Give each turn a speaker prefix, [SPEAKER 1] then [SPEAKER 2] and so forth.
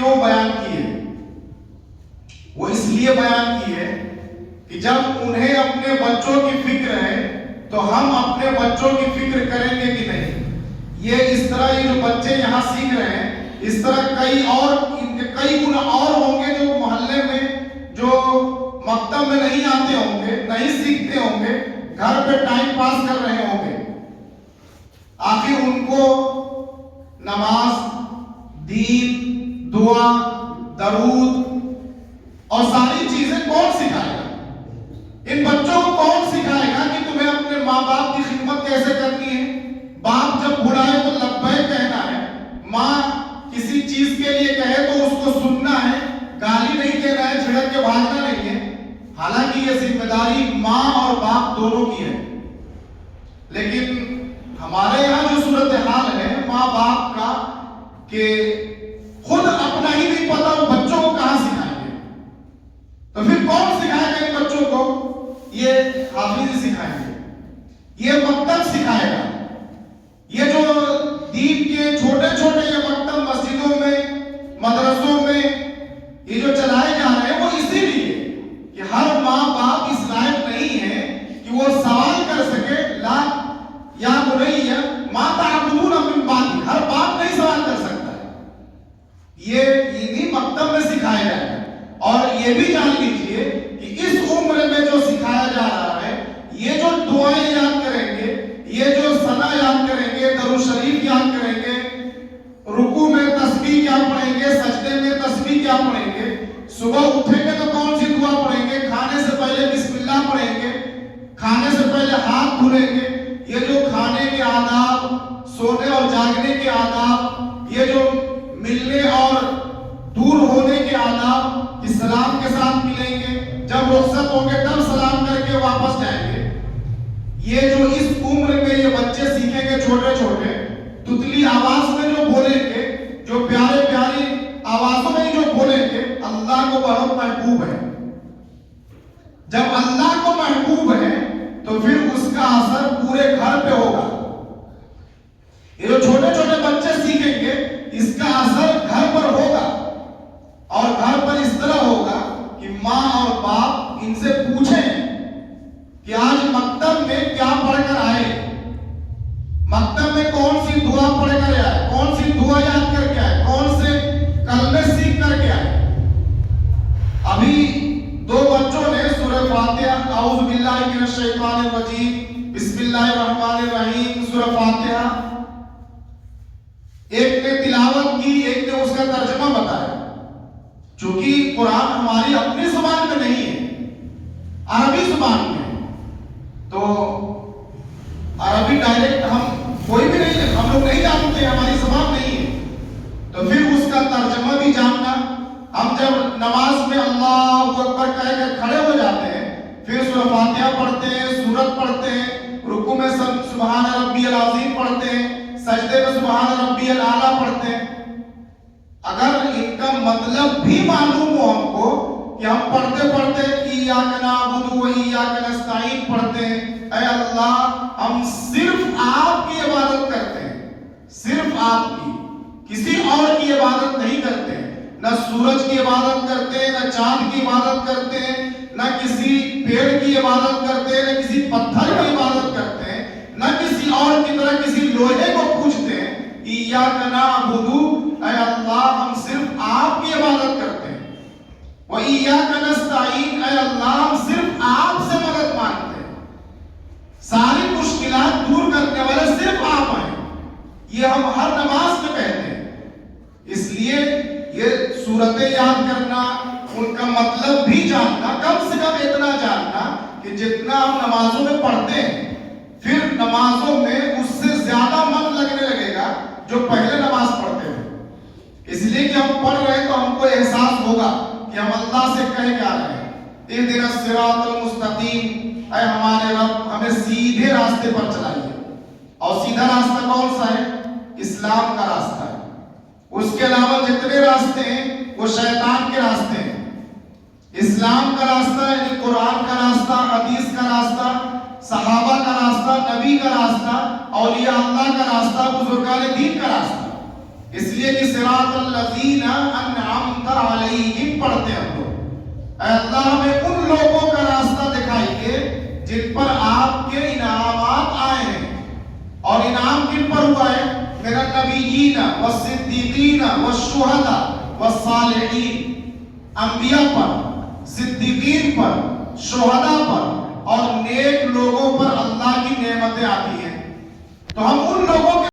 [SPEAKER 1] کیوں بیان کی ہے؟ وہ اس لیے بیان کی ہے کہ جب انہیں اپنے بچوں کی فکر ہے تو ہم اپنے بچوں کی فکر کریں گے کہ نہیں؟ یہ اس طرح یہ جو بچے یہاں سیکھ رہے ہیں اس طرح کئی گنا اور ہوں گے جو محلے میں جو مکتب میں نہیں آتے ہوں گے، نہیں سیکھتے ہوں گے، گھر پہ ٹائم پاس کر رہے ہوں گے۔ آخر ان کو نماز، دین، دعا، درود اور ساری چیزیں کون سکھائے گا؟ ان بچوں کو کون سکھائے گا کہ تمہیں اپنے ماں باپ کی خدمت کیسے کرنی ہے؟ باپ جب بلائے تو لبیک کہنا ہے، ماں کسی چیز کے لیے کہے تو اس کو سننا ہے، گالی نہیں دینا ہے، جھڑک کے بھاگنا نہیں ہے۔ حالانکہ یہ ذمہ داری ماں اور باپ دونوں کی ہے، لیکن ہمارے یہاں جو صورتحال ہے ماں باپ کا کہ خود اپنا ہی نہیں پتا وہ بچوں کو کہاں سکھائیں گے۔ تو پھر کون سکھائے گا ان بچوں کو؟ یہ حافظ سکھائیں گے، یہ مکتب سکھائے گا۔ یہ جو دین کے چھوٹے چھوٹے یہ مکتب مسجدوں میں، مدرسوں میں یہ جو چلائے جا رہے ہیں وہ اسی لیے کہ ہر ماں باپ اس لائق نہیں ہے کہ وہ سوال کر سکے، لا یا بنی ما تعبدون من بعدی، ہر باپ نہیں سوال کر سکتا ہے۔ یہ انہی مکتب میں سکھایا جائے گا۔ اور یہ بھی جان لیجئے کہ اس عمر میں جو سکھایا جا رہا ہے، یہ جو دعائیں یاد کریں گے، یہ جو ثنا یاد کریں گے، درود شریف یاد کریں گے، رکوع میں تسبیح کیا پڑھیں گے، سجدے میں تسبیح کیا پڑھیں گے، صبح اٹھیں گے تو کون سی دعا پڑھیں گے، کھانے سے پہلے بسم اللہ پڑھیں گے، کھانے سے پہلے ہاتھ دھلیں گے، یہ جو کھانے کے آداب، سونے اور جاگنے کے آداب، یہ جو ملنے اور دور ہونے کے آداب، کہ سلام کے ساتھ ملیں گے، جب رخصت ہوں گے تب سلام کر کے واپس جائیں گے، یہ جو اس عمر میں یہ بچے سیکھیں گے چھوٹے چھوٹے، تتلی آواز میں جو بولیں گے، جو پیارے پیاری آوازوں میں جو بولیں گے، اللہ کو بہت محبوب ہے۔ جب اللہ کو محبوب ہے تو پھر اس کا اثر پورے گھر پہ ہوگا۔ یہ جو چھوٹے چھوٹے بچے سیکھیں گے اس کا اثر گھر پر ہوگا، اور گھر پر اس طرح ہوگا کہ ماں اور باپ ان سے پوچھیں کہ آج مکتب میں کیا پڑھ کر آئے، مکتب میں کون سی دعا پڑھ کر آئے، کون سی دعا یاد کر کے آئے، کون سے کلمے سیکھ کر کے آئے۔ ابھی دو بچوں نے سورہ فاتحہ، اعوذ باللہ من الشیطان الرجیم، بسم اللہ الرحمن الرحیم، سورہ فاتحہ، ایک نے تلاوت کی، ایک نے اس کا ترجمہ بتایا۔ چونکہ قرآن ہماری اپنی زبان میں نہیں ہے، عربی زبان میں ہے، تو عربی ڈائریکٹ ہم کوئی بھی نہیں، ہم لوگ نہیں جانتے، ہماری زبان نہیں ہے، تو پھر اس کا ترجمہ بھی جاننا۔ ہم جب نماز میں اللہ اکبر کہہ کر کھڑے ہو جاتے ہیں، پھر سورہ فاتحہ پڑھتے ہیں، سورت پڑھتے ہیں، رکوع میں سبحان ربی العظیم پڑھتے ہیں، سجدے میں سبحان ربی الاعلیٰ پڑھتے ہیں۔ اگر ان کا مطلب بھی معلوم ہو ہم کو کہ ہم پڑھتے پڑھتے ایاک نعبد و ایاک نستعین پڑھتے ہیں، اے اللہ ہم صرف آپ کی عبادت کرتے ہیں، صرف آپ کی، کسی اور کی عبادت نہیں کرتے ہیں، نہ سورج کی عبادت کرتے ہیں، نہ چاند کی عبادت کرتے ہیں، نہ کسی پیڑ کی عبادت کرتے ہیں، نہ کسی پتھر کی عبادت کرتے ہیں، نہ کسی اور کی طرح کسی لوہے کو پوچھتے ہیں۔ ایاک نعبد، اے اللہ ہم صرف آپ کی عبادت کرتے ہیں، و ایاک نستعین، اے اللہ ہم صرف آپ سے مدد مانگتے ہیں، ساری مشکلات دور کرنے والے صرف آپ ہیں، یہ ہم ہر نماز میں کہتے ہیں۔ اس لیے یہ صورتیں یاد کرنا، ان کا مطلب بھی جاننا، کم سے کم اتنا جاننا کہ جتنا ہم نمازوں میں پڑھتے ہیں، پھر نمازوں میں اس سے زیادہ من لگنے لگے گا جو پہلے نماز پڑھتے ہیں۔ اس لیے کہ ہم پڑھ رہے ہیں تو ہم کو احساس ہوگا کہ ہم اللہ سے کہہ کیا رہے ہیں، اہدنا الصراط المستقیم، اے ہمارے رب ہمیں سیدھے راستے پر چلائیے۔ اور سیدھا راستہ کون سا ہے؟ اسلام کا راستہ ہے۔ اس کے علاوہ جتنے راستے ہیں وہ شیطان کے راستے ہیں۔ اسلام کا راستہ یعنی قرآن کا راستہ، حدیث کا راستہ، صحابہ کا راستہ، نبی کا راستہ، اولیاء اللہ کا راستہ، بزرگان دین کا راستہ۔ اس لیے کہ صراط الذین انعمت علیہم پڑھتے ہیں ہم لوگ، اے اللہ ہمیں ان لوگوں کا راستہ دکھائیے جن پر آپ کے انعامات آئے ہیں. اور انعام کن پر ہوا ہے؟ من النبیین والصدیقین والشہداء والصالحین، انبیاء پر، صدیقین پر، شہداء پر اور نیک لوگوں پر اللہ کی نعمتیں آتی ہیں. تو ہم ان لوگوں کے